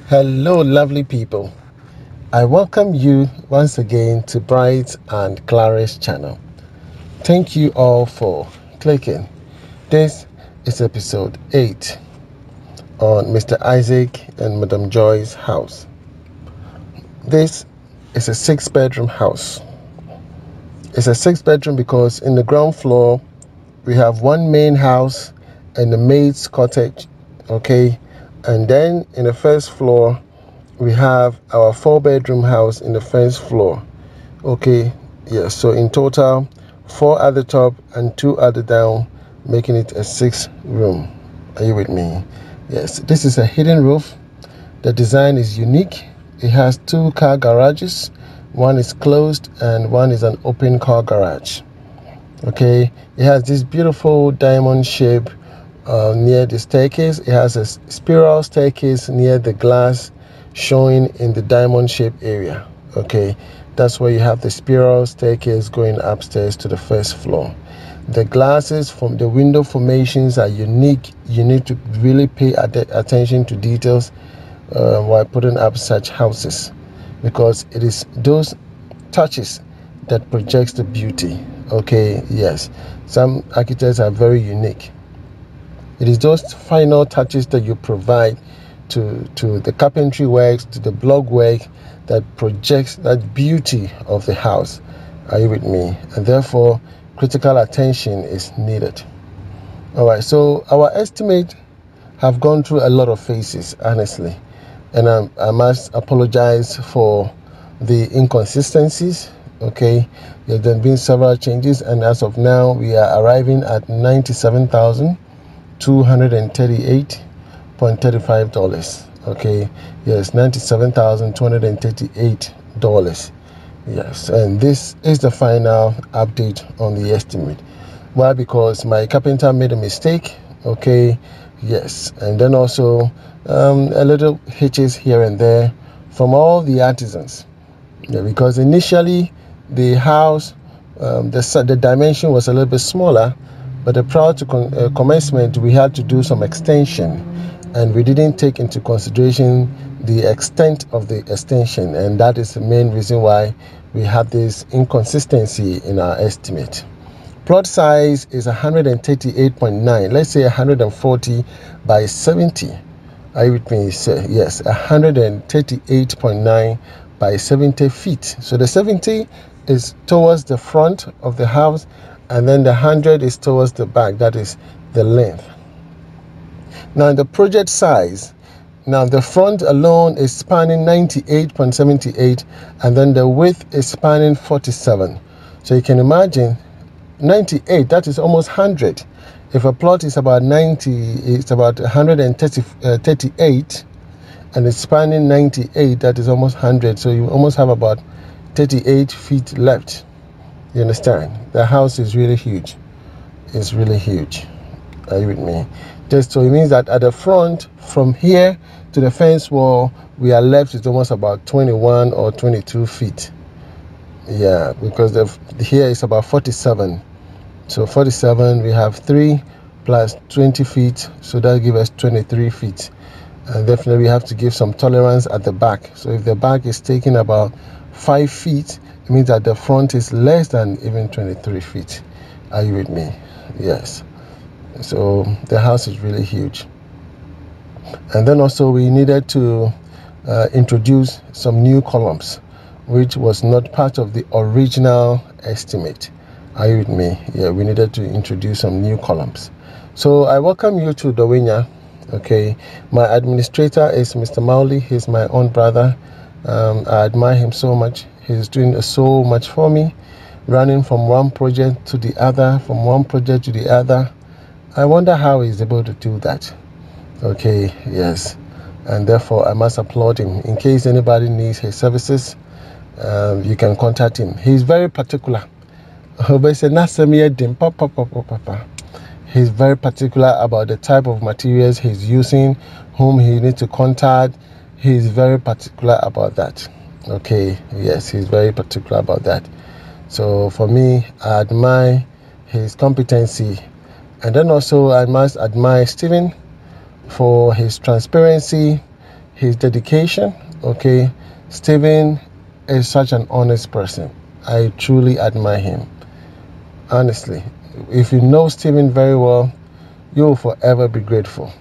Hello, lovely people. I welcome you once again to Bright and Clara's channel. Thank you all for clicking. This is episode 8 on Mr. Isaac and Madam Joy's house. This is a 6-bedroom house. It's a 6-bedroom because in the ground floor we have one main house and the maid's cottage, okay? And then in the first floor we have our 4-bedroom house in the first floor, okay? Yes, so in total 4 at the top and 2 at the down, making it a 6-room. Are you with me? Yes, this is a hidden roof. The design is unique. It has 2 car garages. One is closed and one is an open car garage. Okay, it has this beautiful diamond shape near the staircase. It has a spiral staircase near the glass showing in the diamond shape area. Okay, that's where you have the spiral staircase going upstairs to the first floor. The glasses from the window formations are unique. You need to really pay attention to details while putting up such houses, because it is those touches that projects the beauty. Okay, yes, some architects are very unique. It is those final touches that you provide to the carpentry works, to the block work, that projects that beauty of the house. Are you with me? And therefore critical attention is needed. All right, so our estimate have gone through a lot of phases, honestly, and I must apologize for the inconsistencies. Okay, there have been several changes, and as of now we are arriving at $97,238.35. okay, yes, $97,238. yes, and this is the final update on the estimate. Why? Because my carpenter made a mistake. Okay, yes, and then also a little hitches here and there from all the artisans. Yeah, because initially the house, the dimension was a little bit smaller, but prior to commencement we had to do some extension, and we didn't take into consideration the extent of the extension, and that is the main reason why we had this inconsistency in our estimate. Plot size is 138.9, let's say 140 by 70. Are you with me? So, yes, 138.9 by 70 feet. So the 70 is towards the front of the house, and then the 100 is towards the back. That is the length. Now the project size, now the front alone is spanning 98.78, and then the width is spanning 47. So you can imagine 98, that is almost 100. If a plot is about 90, it's about 138, and it's spanning 98, that is almost 100. So you almost have about 38 feet left. You understand? The house is really huge. It's really huge. Are you with me? Just so it means that at the front, from here to the fence wall, we are left with almost about 21 or 22 feet. Yeah, because here is about 47. So 47, we have 3 plus 20 feet, so that gives us 23 feet. And definitely we have to give some tolerance at the back. So if the back is taking about 5 feet, it means that the front is less than even 23 feet. Are you with me? Yes. So the house is really huge. And then also we needed to introduce some new columns, which was not part of the original estimate. Are you with me? Yeah, we needed to introduce some new columns. So I welcome you to Dawenya. Okay, my administrator is Mr. Mauli. He's my own brother. I admire him so much. He's doing so much for me, running from one project to the other, from one project to the other. I wonder how he's able to do that. Okay, yes, and therefore I must applaud him. In case anybody needs his services, you can contact him. He's very particular. He's very particular about the type of materials he's using, whom he needs to contact. He's very particular about that. Okay, yes, he's very particular about that. So for me, I admire his competency. And then also I must admire Stephen for his transparency, his dedication. Okay, Stephen is such an honest person. I truly admire him. Honestly, if you know Stephen very well, you will forever be grateful.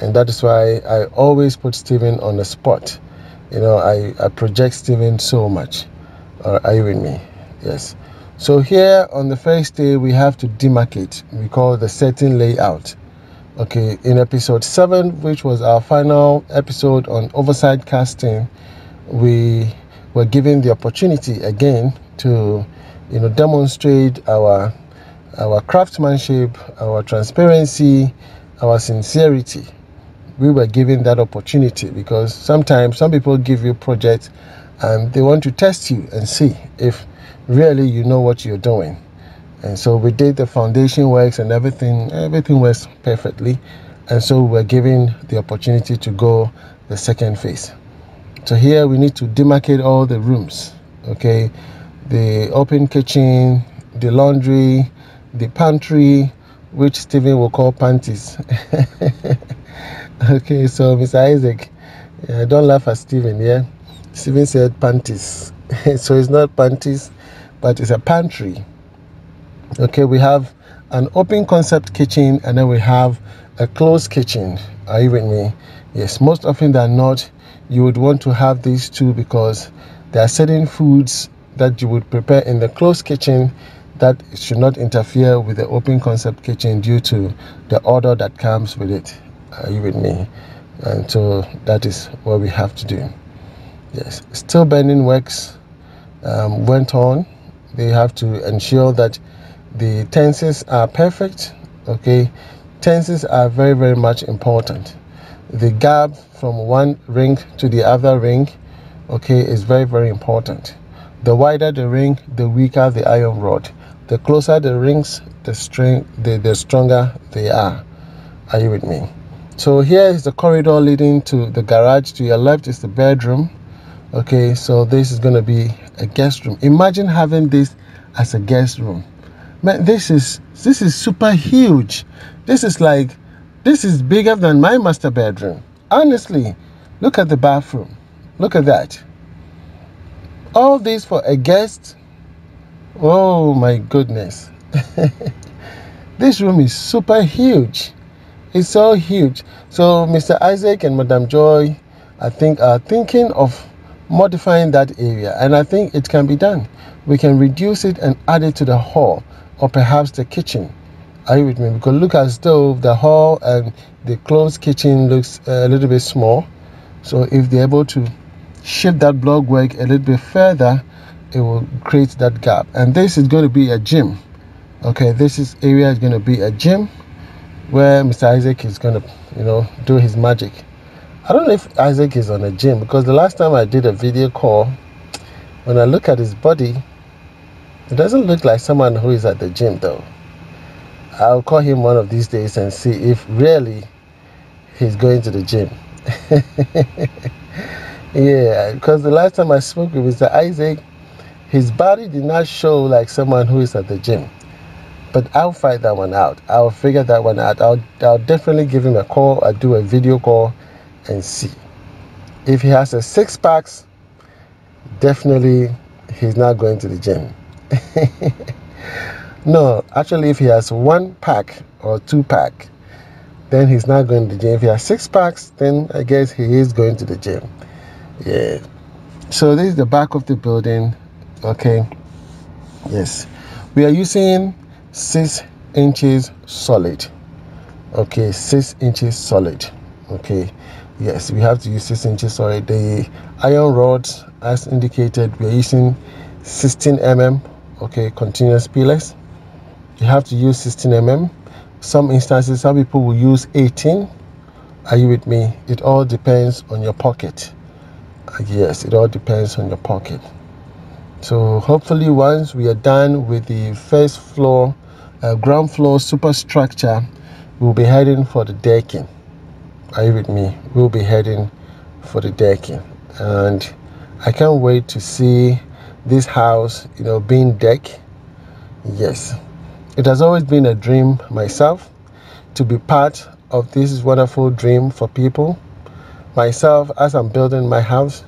And that is why I always put Stephen on the spot. I project Stephen so much. Are you with me? Yes. So here on the first day, we have to demarcate. We call the setting layout. Okay, in episode 7, which was our final episode on oversight casting, we were given the opportunity again to, demonstrate our craftsmanship, our transparency, our sincerity. We were given that opportunity because sometimes some people give you projects and they want to test you and see if really you know what you're doing. And so we did the foundation works and everything works perfectly. And so we're given the opportunity to go the second phase. So here we need to demarcate all the rooms. Okay, the open kitchen, the laundry, the pantry, which Stephen will call panties. Okay, so Mr. Isaac, don't laugh at Stephen, yeah? Stephen said panties. So it's not panties, but it's a pantry. Okay, we have an open concept kitchen and then we have a closed kitchen. Are you with me? Yes, most often than not, you would want to have these two because there are certain foods that you would prepare in the closed kitchen that should not interfere with the open concept kitchen due to the order that comes with it. Are you with me? And so that is what we have to do. Yes, still bending works went on. They have to ensure that the tenses are perfect. Okay, tenses are very, very much important. The gap from one ring to the other ring, okay, is very, very important. The wider the ring, the weaker the iron rod. The closer the rings, the stronger they are. Are you with me? So here is the corridor leading to the garage. To your left is the bedroom. Okay, so this is going to be a guest room. Imagine having this as a guest room. Man, this is super huge. This is bigger than my master bedroom. Honestly, look at the bathroom. Look at that. All this for a guest. Oh my goodness. This room is super huge. It's so huge. So Mr. Isaac and Madam Joy, I think, are thinking of modifying that area, and I think it can be done. We can reduce it and add it to the hall or perhaps the kitchen. Are you with me? Because look as though the hall and the closed kitchen looks a little bit small. So if they're able to shift that block work a little bit further, it will create that gap. And this is going to be a gym. Okay, this area is going to be a gym where Mr. Isaac is going to, do his magic. I don't know if Isaac is on a gym because the last time I did a video call, when I look at his body, it doesn't look like someone who is at the gym though. I'll call him one of these days and see if really he's going to the gym. Yeah, because the last time I spoke with Mr. Isaac, his body did not show like someone who is at the gym. But I'll find that one out. I'll figure that one out. I'll definitely give him a call. I'll do a video call and see. If he has a 6-pack, definitely he's not going to the gym. No, actually if he has 1-pack or 2-pack, then he's not going to the gym. If he has 6 packs, then I guess he is going to the gym. Yeah. So this is the back of the building. Okay. Yes. We are using 6 inches solid. Okay, 6 inches solid. Okay. Yes, we have to use 6 inches solid. The iron rods, as indicated, we are using 16 mm. Okay, continuous pillars. You have to use 16 mm. Some instances, some people will use 18. Are you with me? It all depends on your pocket. Yes, it all depends on your pocket. So hopefully once we are done with the first floor, ground floor superstructure, we'll be heading for the decking. Are you with me? We'll be heading for the decking. And I can't wait to see this house, being decked. Yes. It has always been a dream myself to be part of this wonderful dream for people. myself as I'm building my house.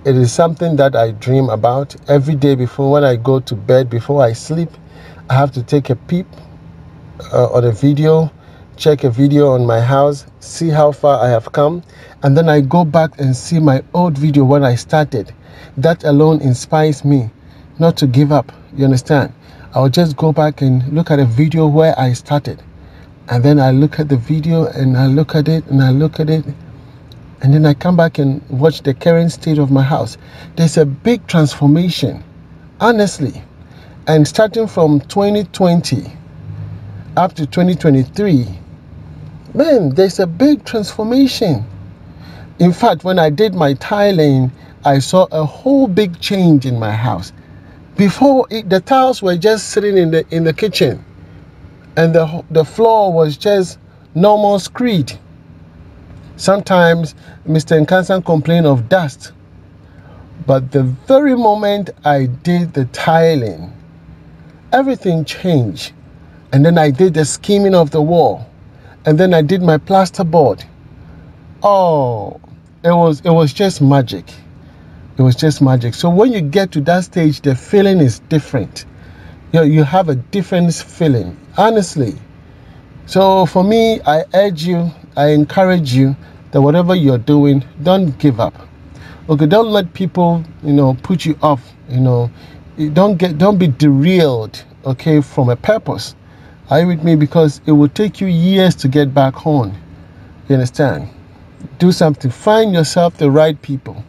It is something that I dream about every day. Before when I go to bed, before I sleep, I have to take a peep on a video, check a video on my house, see how far I have come, and then I go back and see my old video when I started. That alone inspires me not to give up. You understand? I'll just go back and look at a video where I started, and then I look at the video and I look at it and I look at it, and then I come back and watch the current state of my house. There's a big transformation, honestly. And starting from 2020 up to 2023, man, there's a big transformation. In fact, when I did my tiling, I saw a whole big change in my house. Before, the tiles were just sitting in the kitchen, and the floor was just normal screed. Sometimes Mr. Nkansan complained of dust, but the very moment I did the tiling, everything changed. And then I did the skimming of the wall, and then I did my plasterboard. Oh, it was just magic. It was just magic. So when you get to that stage, the feeling is different. You have a different feeling, honestly. So for me, I urge you, I encourage you that whatever you're doing, don't give up. Okay, don't let people, put you off. Don't be derailed, okay, from a purpose. Are you with me? Because it will take you years to get back home. You understand? Do something. Find yourself the right people.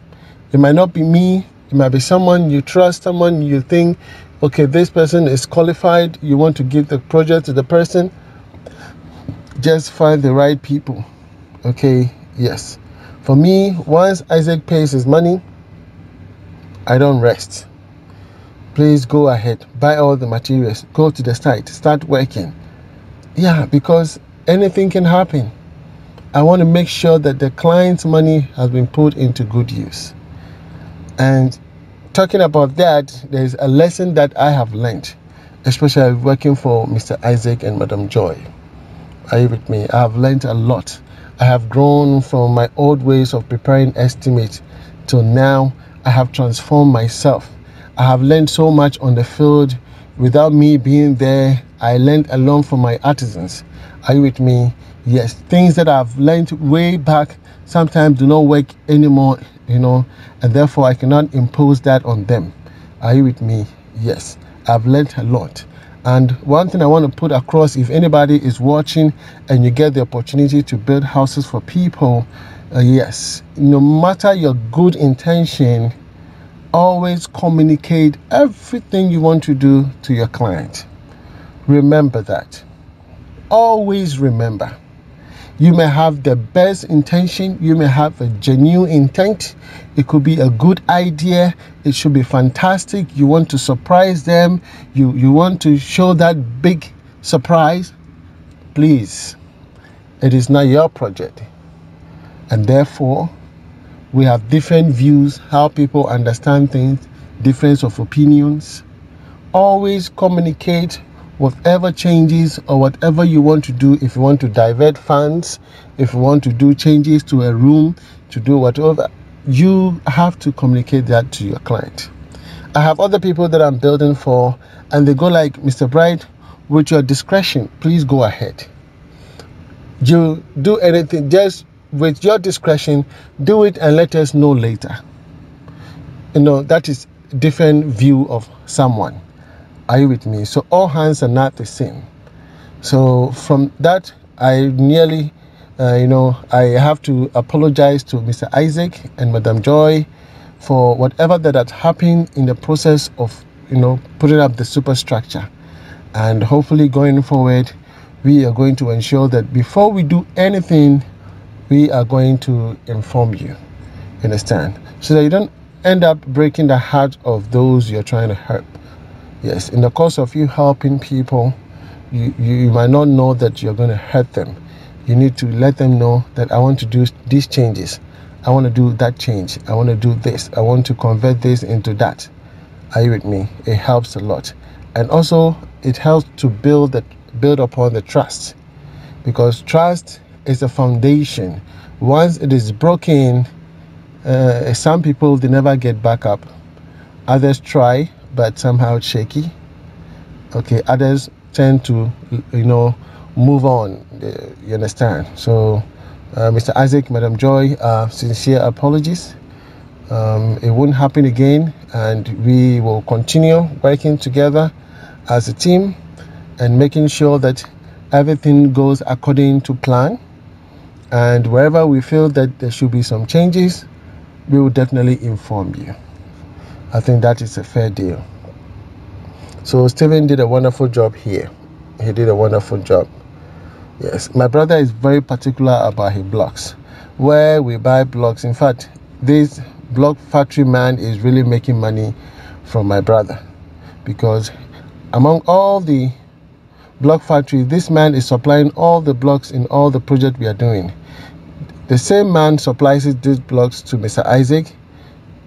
It might not be me. It might be someone you trust, someone you think, okay, this person is qualified. You want to give the project to the person. Just find the right people. Okay, yes. For me, once Isaac pays his money, I don't rest. Please go ahead, buy all the materials, go to the site, start working. Yeah, because anything can happen. I want to make sure that the client's money has been put into good use. And talking about that, there's a lesson that I have learned, especially working for Mr. Isaac and Madam Joy. Are you with me? I have learned a lot. I have grown from my old ways of preparing estimates till now. I have transformed myself. I have learned so much on the field without me being there. I learned along from my artisans. Are you with me? Yes, things that I've learned way back sometimes do not work anymore, and therefore I cannot impose that on them. Are you with me? Yes, I've learned a lot. And one thing I want to put across, if anybody is watching and you get the opportunity to build houses for people, yes, no matter your good intention, always communicate everything you want to do to your client. Remember that. Always remember. You may have the best intention. You may have a genuine intent. It could be a good idea. It should be fantastic. You want to surprise them. You want to show that big surprise. Please, it is not your project. And therefore, we have different views, how people understand things, difference of opinions. Always communicate whatever changes or whatever you want to do. If you want to divert funds, if you want to do changes to a room, to do whatever, you have to communicate that to your client. I have other people that I'm building for, and they go like, Mr. Bright, with your discretion, please go ahead. You do anything, just with your discretion, do it and let us know later. That is a different view of someone. Are you with me? So all hands are not the same. So from that, I nearly, I have to apologize to Mr. Isaac and Madam Joy for whatever that had happened in the process of, putting up the superstructure. And hopefully going forward, we are going to ensure that before we do anything, we are going to inform you. You understand? So that you don't end up breaking the heart of those you're trying to help. Yes, in the course of you helping people, you might not know that you're going to hurt them. You need to let them know that I want to do these changes. I want to do that change. I want to do this. I want to convert this into that. Are you with me? It helps a lot. And also, it helps to build upon the trust. Because trust is a foundation. Once it is broken, some people, they never get back up. Others try, but somehow it's shaky. Okay, others tend to, move on. You understand? So Mr. Isaac, Madam Joy, sincere apologies. It won't happen again, and we will continue working together as a team and making sure that everything goes according to plan. And wherever we feel that there should be some changes, we will definitely inform you. I think that is a fair deal. So Stephen did a wonderful job here. He did a wonderful job. Yes, my brother is very particular about his blocks. Where we buy blocks, in fact, this block factory man is really making money from my brother, because among all the block factories, this man is supplying all the blocks in all the projects we are doing. The same man supplies these blocks to Mr. Isaac,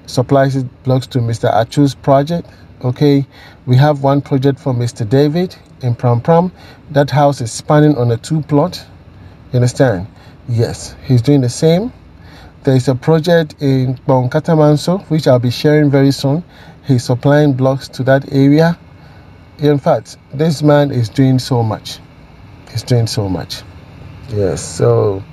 supplies blocks to Mr. Achu's project. Okay, we have one project for Mr. David in Pram Pram. That house is spanning on a 2-plot. You understand? Yes, he's doing the same. There is a project in Bonkatamanso, which I'll be sharing very soon. He's supplying blocks to that area. In fact, this man is doing so much. He's doing so much. Yes, so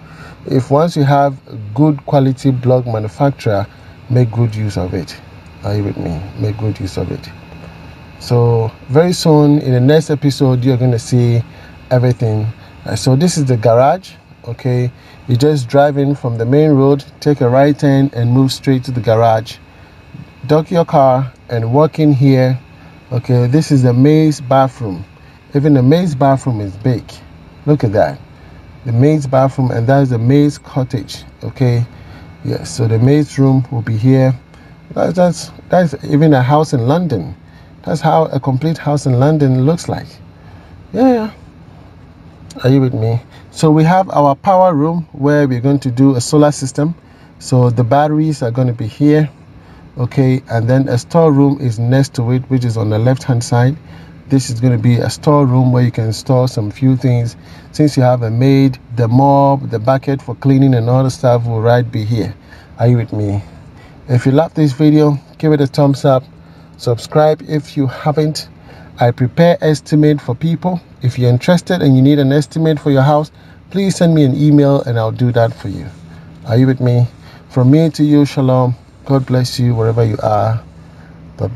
if once you have a good quality block manufacturer, make good use of it. Are you with me? Make good use of it. So very soon in the next episode, you're going to see everything. So this is the garage. Okay, you just drive in from the main road, take a right turn and move straight to the garage. Dock your car and walk in here. Okay, this is the maid's bathroom. Even the maid's bathroom is big. Look at that. The maid's bathroom, and that is the maid's cottage. Okay, yes, so the maid's room will be here. That's even a house in London. That's how a complete house in London looks like. Yeah. Are you with me? So we have our power room where we're going to do a solar system. So the batteries are going to be here. Okay, and then a storeroom is next to it, which is on the left hand side. This is going to be a storeroom where you can store some few things. Since you have a maid, the mop, the bucket for cleaning and all the stuff will right be here. Are you with me? If you love this video, give it a thumbs up. Subscribe if you haven't. I prepare estimate for people. If you're interested and you need an estimate for your house, please send me an email and I'll do that for you. Are you with me? From me to you, shalom. God bless you wherever you are. Bye-bye.